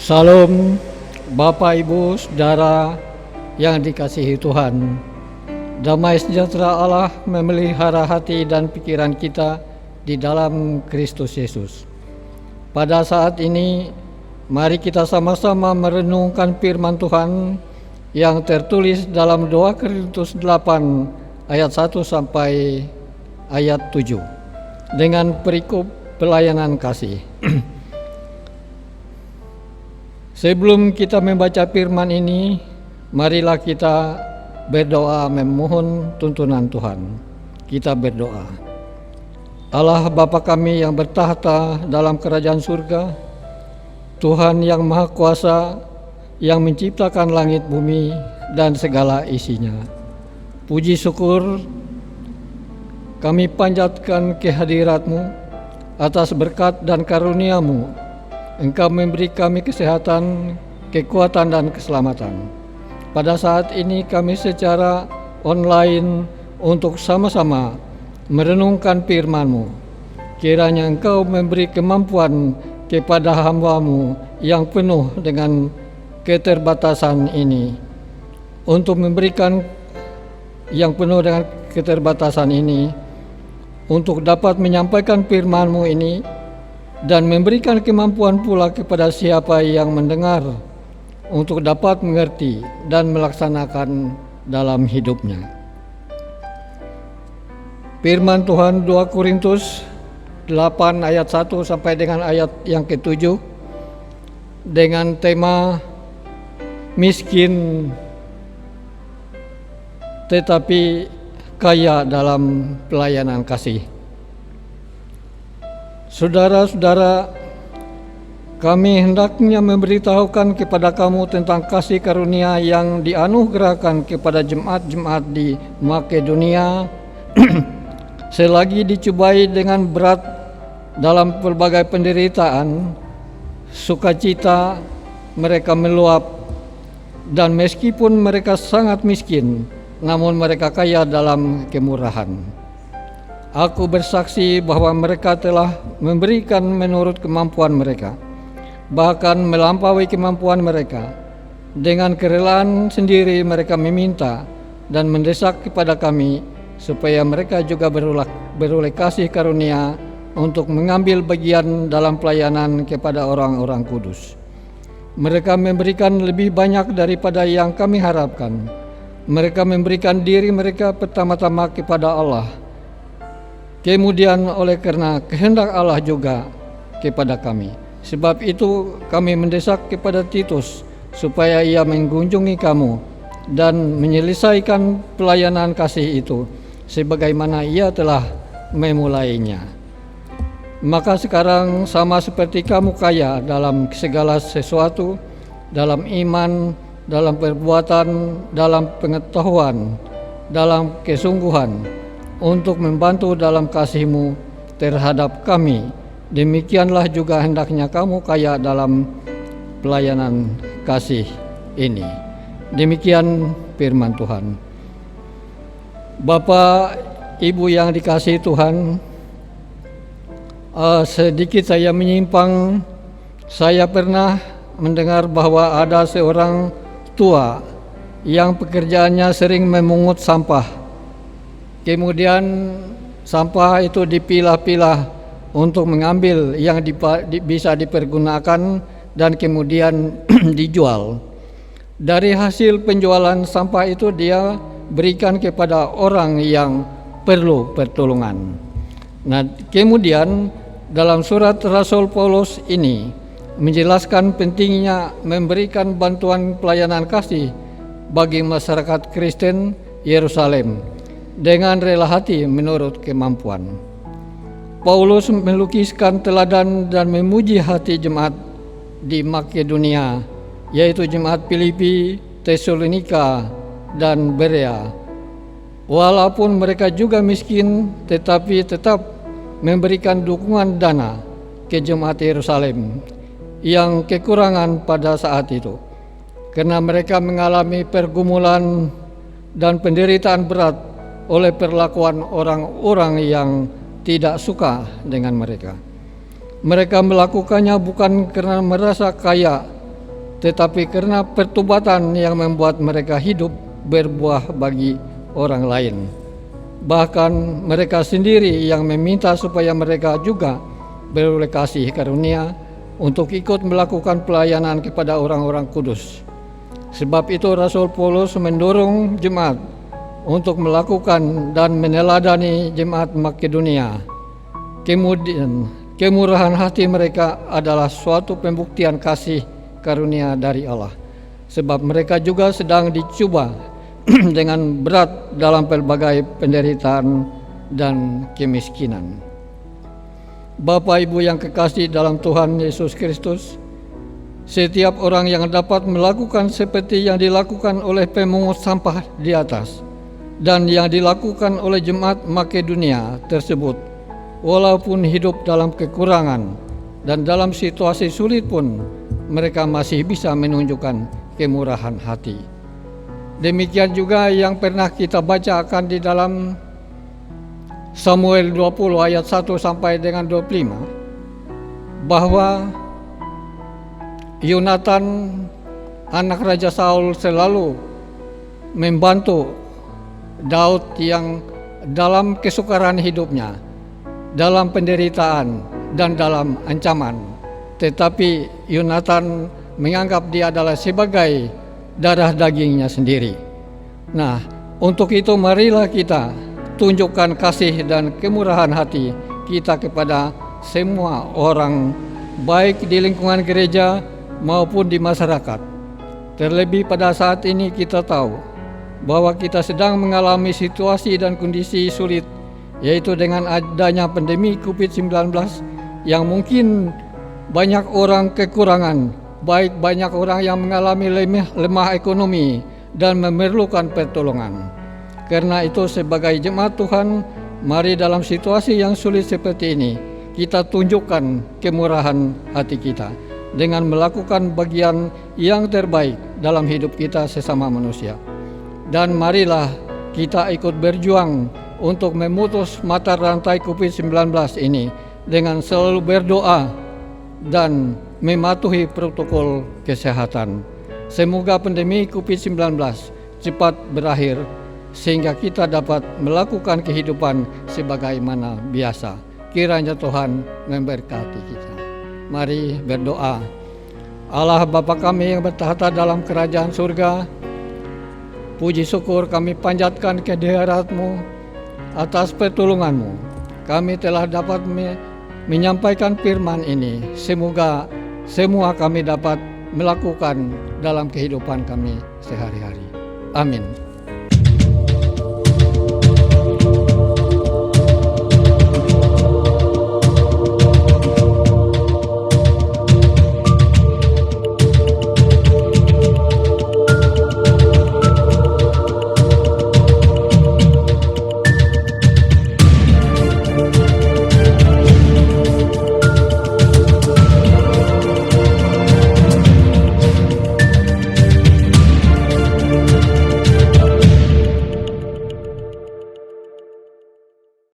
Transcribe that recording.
Salam Bapak Ibu Saudara yang dikasihi Tuhan. Damai sejahtera Allah memelihara hati dan pikiran kita di dalam Kristus Yesus. Pada saat ini, mari kita sama-sama merenungkan firman Tuhan yang tertulis dalam 2 Korintus 8 ayat 1 sampai ayat 7 dengan perikop pelayanan kasih. Sebelum kita membaca firman ini, marilah kita berdoa memohon tuntunan Tuhan. Kita berdoa. Allah Bapa kami yang bertahta dalam kerajaan surga, Tuhan yang Maha Kuasa yang menciptakan langit bumi dan segala isinya. Puji syukur kami panjatkan kehadirat-Mu atas berkat dan karunia-Mu. Engkau memberi kami kesehatan, kekuatan dan keselamatan. Pada saat ini kami secara online untuk sama-sama merenungkan firman-Mu. Kiranya Engkau memberi kemampuan kepada hamba-Mu yang penuh dengan keterbatasan ini, untuk memberikan yang penuh dengan keterbatasan ini, untuk dapat menyampaikan firman-Mu ini, dan memberikan kemampuan pula kepada siapa yang mendengar untuk dapat mengerti dan melaksanakan dalam hidupnya. Firman Tuhan 2 Korintus 8 ayat 1 sampai dengan ayat yang ke-7 dengan tema miskin tetapi kaya dalam pelayanan kasih. Saudara-saudara, kami hendaknya memberitahukan kepada kamu tentang kasih karunia yang dianugerahkan kepada jemaat-jemaat di Makedonia selagi dicubai dengan berat dalam pelbagai penderitaan, sukacita mereka meluap, dan meskipun mereka sangat miskin, namun mereka kaya dalam kemurahan. Aku bersaksi bahwa mereka telah memberikan menurut kemampuan mereka, bahkan melampaui kemampuan mereka. Dengan kerelaan sendiri mereka meminta dan mendesak kepada kami supaya mereka juga beroleh kasih karunia untuk mengambil bagian dalam pelayanan kepada orang-orang kudus. Mereka memberikan lebih banyak daripada yang kami harapkan. Mereka memberikan diri mereka pertama-tama kepada Allah, kemudian oleh karena kehendak Allah juga kepada kami. Sebab itu kami mendesak kepada Titus supaya ia mengunjungi kamu dan menyelesaikan pelayanan kasih itu sebagaimana ia telah memulainya. Maka sekarang sama seperti kamu kaya dalam segala sesuatu, dalam iman, dalam perbuatan, dalam pengetahuan, dalam kesungguhan, untuk membantu dalam kasih-Mu terhadap kami, demikianlah juga hendaknya kamu kaya dalam pelayanan kasih ini. Demikian firman Tuhan. Bapak, Ibu yang dikasihi Tuhan, sedikit saya menyimpang. Saya pernah mendengar bahwa ada seorang tua yang pekerjaannya sering memungut sampah. Kemudian sampah itu dipilah-pilah untuk mengambil yang bisa dipergunakan dan kemudian dijual. Dari hasil penjualan sampah itu dia berikan kepada orang yang perlu pertolongan. Nah, kemudian dalam surat Rasul Paulus ini menjelaskan pentingnya memberikan bantuan pelayanan kasih bagi masyarakat Kristen Yerusalem dengan rela hati menurut kemampuan. Paulus melukiskan teladan dan memuji hati jemaat di Makedonia, yaitu jemaat Filipi, Tesalonika, dan Berea. Walaupun mereka juga miskin, tetapi tetap memberikan dukungan dana ke jemaat Yerusalem yang kekurangan pada saat itu, karena mereka mengalami pergumulan dan penderitaan berat oleh perlakuan orang-orang yang tidak suka dengan mereka. Mereka melakukannya bukan karena merasa kaya tetapi karena pertobatan yang membuat mereka hidup berbuah bagi orang lain. Bahkan mereka sendiri yang meminta supaya mereka juga beroleh kasih karunia untuk ikut melakukan pelayanan kepada orang-orang kudus. Sebab itu Rasul Paulus mendorong jemaat untuk melakukan dan meneladani jemaat Makedonia. Kemudian kemurahan hati mereka adalah suatu pembuktian kasih karunia dari Allah, sebab mereka juga sedang dicoba dengan berat dalam pelbagai penderitaan dan kemiskinan. Bapak Ibu yang kekasih dalam Tuhan Yesus Kristus, setiap orang yang dapat melakukan seperti yang dilakukan oleh pemungut sampah di atas dan yang dilakukan oleh jemaat Makedonia tersebut, walaupun hidup dalam kekurangan dan dalam situasi sulit pun, mereka masih bisa menunjukkan kemurahan hati. Demikian juga yang pernah kita bacakan di dalam Samuel 20 ayat 1 sampai dengan 25, bahwa Yonatan anak Raja Saul selalu membantu Daud yang dalam kesukaran hidupnya, dalam penderitaan dan dalam ancaman. Tetapi Yonatan menganggap dia adalah sebagai darah dagingnya sendiri. Nah, untuk itu marilah kita tunjukkan kasih dan kemurahan hati kita kepada semua orang, baik di lingkungan gereja maupun di masyarakat. Terlebih pada saat ini kita tahu bahwa kita sedang mengalami situasi dan kondisi sulit, yaitu dengan adanya pandemi COVID-19 yang mungkin banyak orang kekurangan, baik banyak orang yang mengalami lemah ekonomi dan memerlukan pertolongan. Karena itu sebagai jemaat Tuhan, mari dalam situasi yang sulit seperti ini, kita tunjukkan kemurahan hati kita dengan melakukan bagian yang terbaik dalam hidup kita sesama manusia. Dan marilah kita ikut berjuang untuk memutus mata rantai COVID-19 ini dengan selalu berdoa dan mematuhi protokol kesehatan. Semoga pandemi COVID-19 cepat berakhir sehingga kita dapat melakukan kehidupan sebagaimana biasa. Kiranya Tuhan memberkati kita. Mari berdoa. Allah Bapa kami yang bertahta dalam kerajaan surga, puji syukur kami panjatkan kehadirat-Mu atas pertolongan-Mu. Kami telah dapat menyampaikan firman ini. Semoga semua kami dapat melakukan dalam kehidupan kami sehari-hari. Amin.